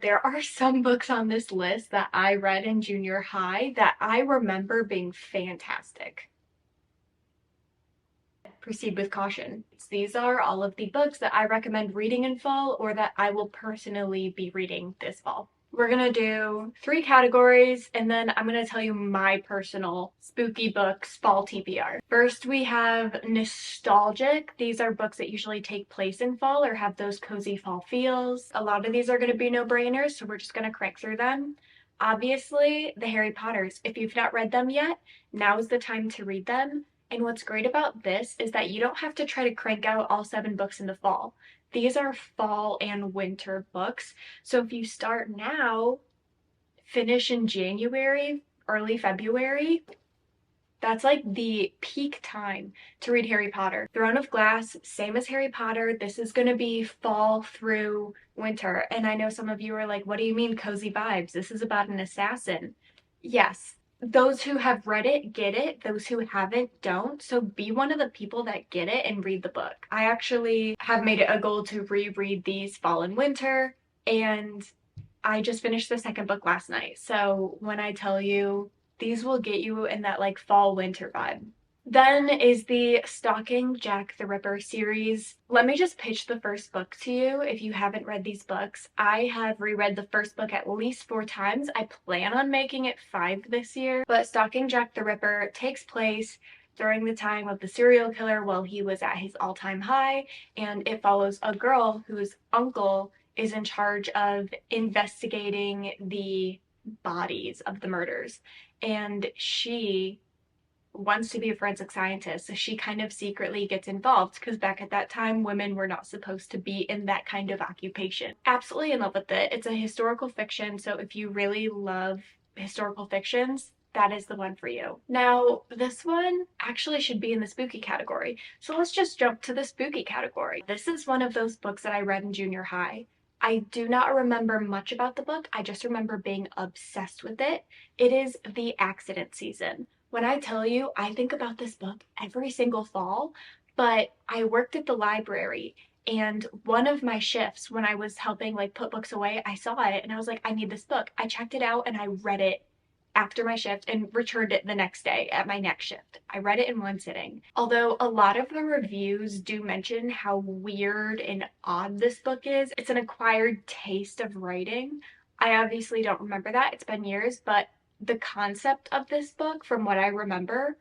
there are some books on this list that I read in junior high that I remember being fantastic. Proceed with caution. These are all of the books that I recommend reading in fall or that I will personally be reading this fall. We're gonna do 3 categories and then I'm gonna tell you my personal spooky books fall TBR. First, we have nostalgic. These are books that usually take place in fall or have those cozy fall feels. A lot of these are gonna be no-brainers, so we're just gonna crank through them. Obviously, the Harry Potters. If you've not read them yet, now is the time to read them. And what's great about this is that you don't have to try to crank out all 7 books in the fall. These are fall and winter books. So if you start now, finish in January, early February, that's like the peak time to read Harry Potter. Throne of Glass, same as Harry Potter. This is going to be fall through winter. And I know some of you are like, what do you mean cozy vibes? This is about an assassin. Yes, those who have read it get it, those who haven't don't. So be one of the people that get it and read the book. I actually have made it a goal to reread these fall and winter, and I just finished the second book last night. So when I tell you, these will get you in that like fall winter vibe. Then is the Stalking Jack the Ripper series. Let me just pitch the first book to you if you haven't read these books. I have reread the first book at least 4 times. I plan on making it 5 this year. But Stalking Jack the Ripper takes place during the time of the serial killer while he was at his all-time high, and it follows a girl whose uncle is in charge of investigating the bodies of the murders. And she wants to be a forensic scientist, so she kind of secretly gets involved because back at that time women were not supposed to be in that kind of occupation. Absolutely in love with it. It's a historical fiction, so if you really love historical fictions, that is the one for you. Now, this one actually should be in the spooky category, so let's just jump to the spooky category. This is one of those books that I read in junior high. I do not remember much about the book, I just remember being obsessed with it. It is The Accident Season. When I tell you, I think about this book every single fall, but I worked at the library and one of my shifts when I was helping like put books away, I saw it and I was like, I need this book. I checked it out and I read it after my shift and returned it the next day at my next shift. I read it in one sitting. Although a lot of the reviews do mention how weird and odd this book is, it's an acquired taste of writing. I obviously don't remember that, it's been years, but the concept of this book, from what I remember,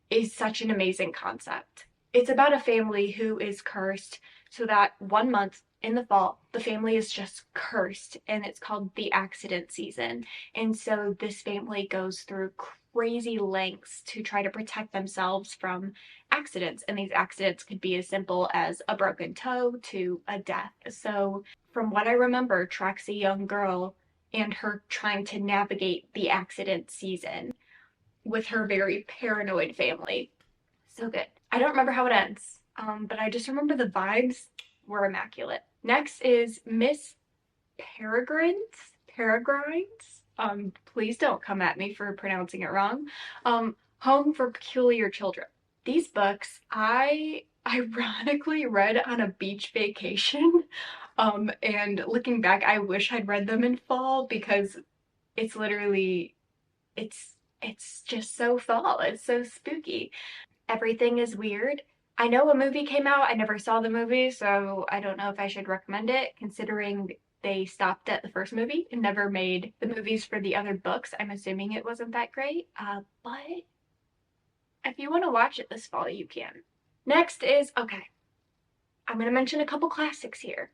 is such an amazing concept. It's about a family who is cursed, so that one month in the fall, the family is just cursed, and it's called The Accident Season. And so this family goes through crazy lengths to try to protect themselves from accidents, and these accidents could be as simple as a broken toe to a death. So from what I remember, tracks a young girl and her trying to navigate the accident season with her very paranoid family. So good. I don't remember how it ends, but I just remember the vibes were immaculate. Next is Miss Peregrines. Peregrines. Please don't come at me for pronouncing it wrong. Home for Peculiar Children. These books I ironically read on a beach vacation. And looking back, I wish I'd read them in fall because it's literally, it's just so fall. It's so spooky. Everything is weird. I know a movie came out. I never saw the movie, so I don't know if I should recommend it, considering they stopped at the first movie and never made the movies for the other books. I'm assuming it wasn't that great, but if you want to watch it this fall, you can. Next is, okay, I'm going to mention a couple classics here.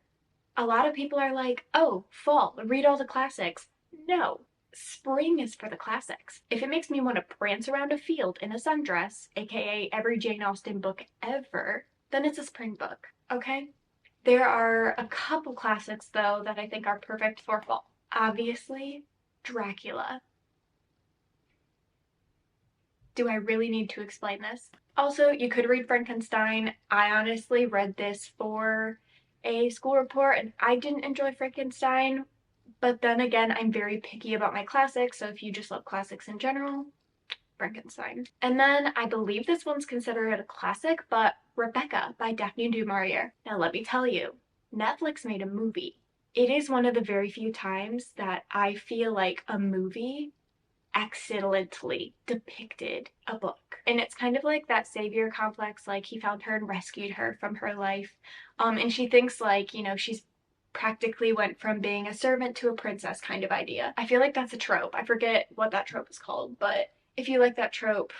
A lot of people are like, oh, fall, read all the classics. No, spring is for the classics. If it makes me want to prance around a field in a sundress, aka every Jane Austen book ever, then it's a spring book, okay? There are a couple classics, though, that I think are perfect for fall. Obviously, Dracula. Do I really need to explain this? Also, you could read Frankenstein. I honestly read this for a school report and I didn't enjoy Frankenstein, but then again, I'm very picky about my classics, so if you just love classics in general, Frankenstein. And then I believe this one's considered a classic, but Rebecca by Daphne du Maurier. Now let me tell you, Netflix made a movie It is one of the very few times that I feel like a movie accidentally depicted a book. And it's kind of like that savior complex, like he found her and rescued her from her life. And she thinks like, you know, she's practically went from being a servant to a princess kind of idea. I feel like that's a trope. I forget what that trope is called, but if you like that trope,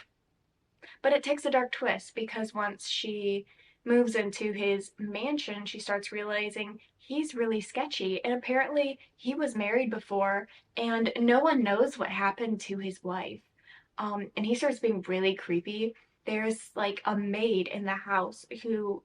but it takes a dark twist because once she moves into his mansion, she starts realizing he's really sketchy. And apparently, he was married before, and no one knows what happened to his wife. And he starts being really creepy. There's like a maid in the house who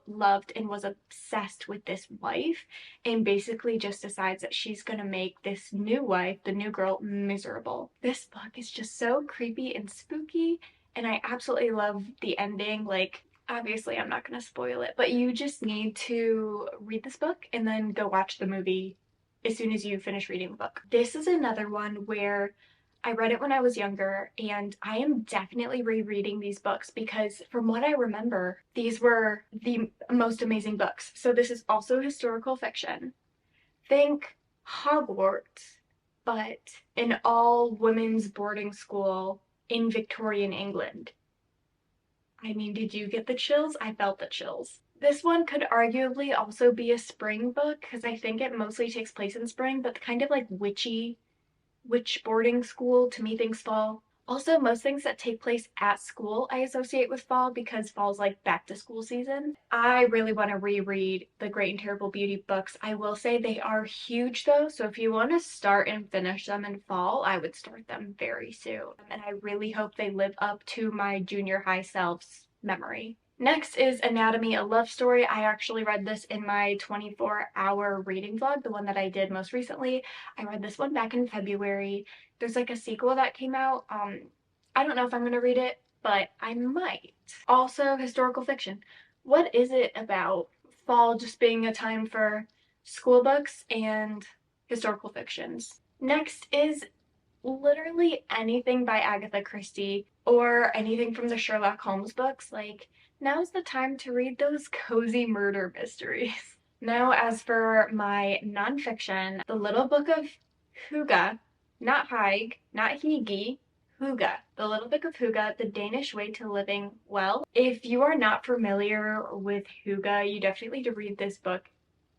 loved and was obsessed with this wife and basically just decides that she's gonna make this new wife, the new girl, miserable. This book is just so creepy and spooky, and I absolutely love the ending. Like, obviously, I'm not gonna spoil it, but you just need to read this book and then go watch the movie as soon as you finish reading the book. This is another one where I read it when I was younger, and I am definitely rereading these books because, from what I remember, these were the most amazing books. So, this is also historical fiction. Think Hogwarts, but an all women's boarding school in Victorian England. I mean, did you get the chills? I felt the chills. This one could arguably also be a spring book because I think it mostly takes place in spring, but kind of like witchy which boarding school to me thinks fall. Also, most things that take place at school I associate with fall because fall's like back to school season. I really want to reread the Great and Terrible Beauty books. I will say they are huge though, so if you want to start and finish them in fall, I would start them very soon. And I really hope they live up to my junior high self's memory. Next is Anatomy, a Love Story. I actually read this in my 24-hour reading vlog, the one that I did most recently. I read this one back in February. There's like a sequel that came out. I don't know if I'm going to read it, but I might. Also, historical fiction. What is it about fall just being a time for school books and historical fictions? Next is literally anything by Agatha Christie or anything from the Sherlock Holmes books. Like, now's the time to read those cozy murder mysteries. Now, as for my nonfiction, The Little Book of Hygge, not Hygge, not Hygge, Hygge. The Little Book of Hygge, The Danish Way to Living Well. If you are not familiar with Hygge, you definitely need to read this book.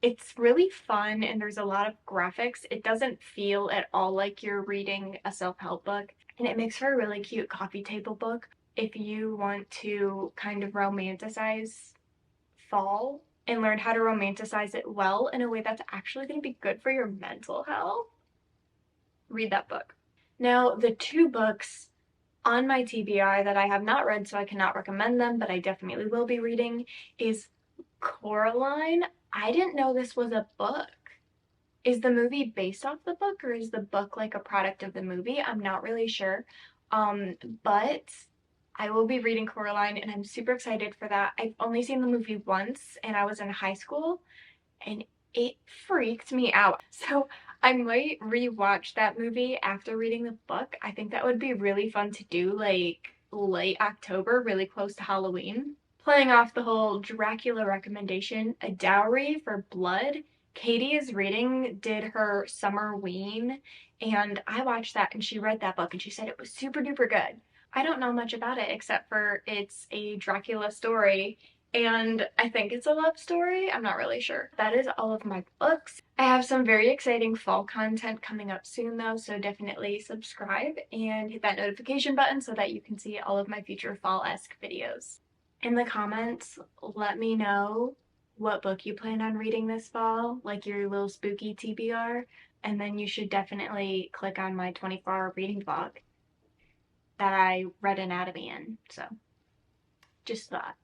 It's really fun and there's a lot of graphics. It doesn't feel at all like you're reading a self-help book, and it makes for a really cute coffee table book if you want to kind of romanticize fall and learn how to romanticize it well in a way that's actually going to be good for your mental health. Read that book. Now, the two books on my TBR that I have not read, so I cannot recommend them, but I definitely will be reading, is Coraline. I didn't know this was a book. Is the movie based off the book or is the book like a product of the movie? I'm not really sure. But I will be reading Coraline and I'm super excited for that. I've only seen the movie once and I was in high school and it freaked me out. So I might rewatch that movie after reading the book. I think that would be really fun to do like late October, really close to Halloween. Playing off the whole Dracula recommendation, A Dowry for Blood. Katie is reading, did her summer ween, and I watched that and she read that book and she said it was super duper good. I don't know much about it except for it's a Dracula story and I think it's a love story. I'm not really sure. That is all of my books. I have some very exciting fall content coming up soon though, so definitely subscribe and hit that notification button so that you can see all of my future fall-esque videos. In the comments, let me know what book you plan on reading this fall, like your little spooky TBR, and then you should definitely click on my 24-hour reading vlog that I read anatomy in. So, just thought.